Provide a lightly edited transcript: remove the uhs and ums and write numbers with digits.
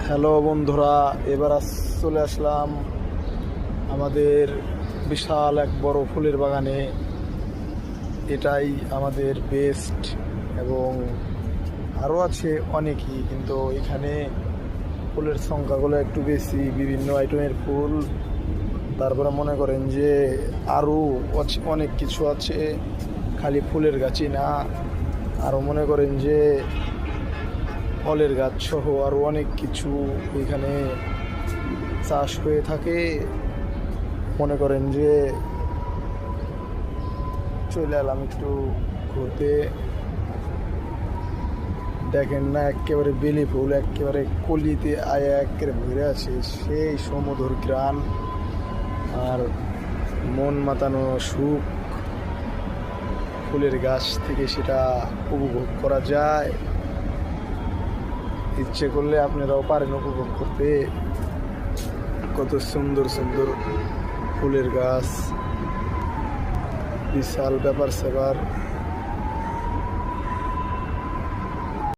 Hello বন্ধুরা, এবার চলে আসলাম আমাদের বিশাল এক বড় ফুলের বাগানে। এটাই আমাদের বেস্ট, এবং আরও আছে অনেকই, কিন্তু এখানে ফুলের সংখ্যাগুলো একটু বেশি, বিভিন্ন আইটেমের ফুল। তারপরে মনে করেন যে আরও অনেক কিছু আছে, খালি ফুলের গাছই না, আরও মনে করেন যে ফলের গাছ সহ আরও অনেক কিছু এখানে চাষ হয়ে থাকে। মনে করেন যে চলে এলাম একটু ঘুরতে। দেখেন না, একেবারে বেলি ফুল একেবারে কলিতে আয়া একেবারে ভরে আছে, সেই সমুদ্র গ্রান আর মন মাতানো সুখ ফুলের গাছ থেকে সেটা উপভোগ করা যায়। ইচ্ছে করলে আপনারাও পারেন উপভোগ করতে। কত সুন্দর সুন্দর ফুলের গাছ, বিশাল ব্যাপার স্যাপার।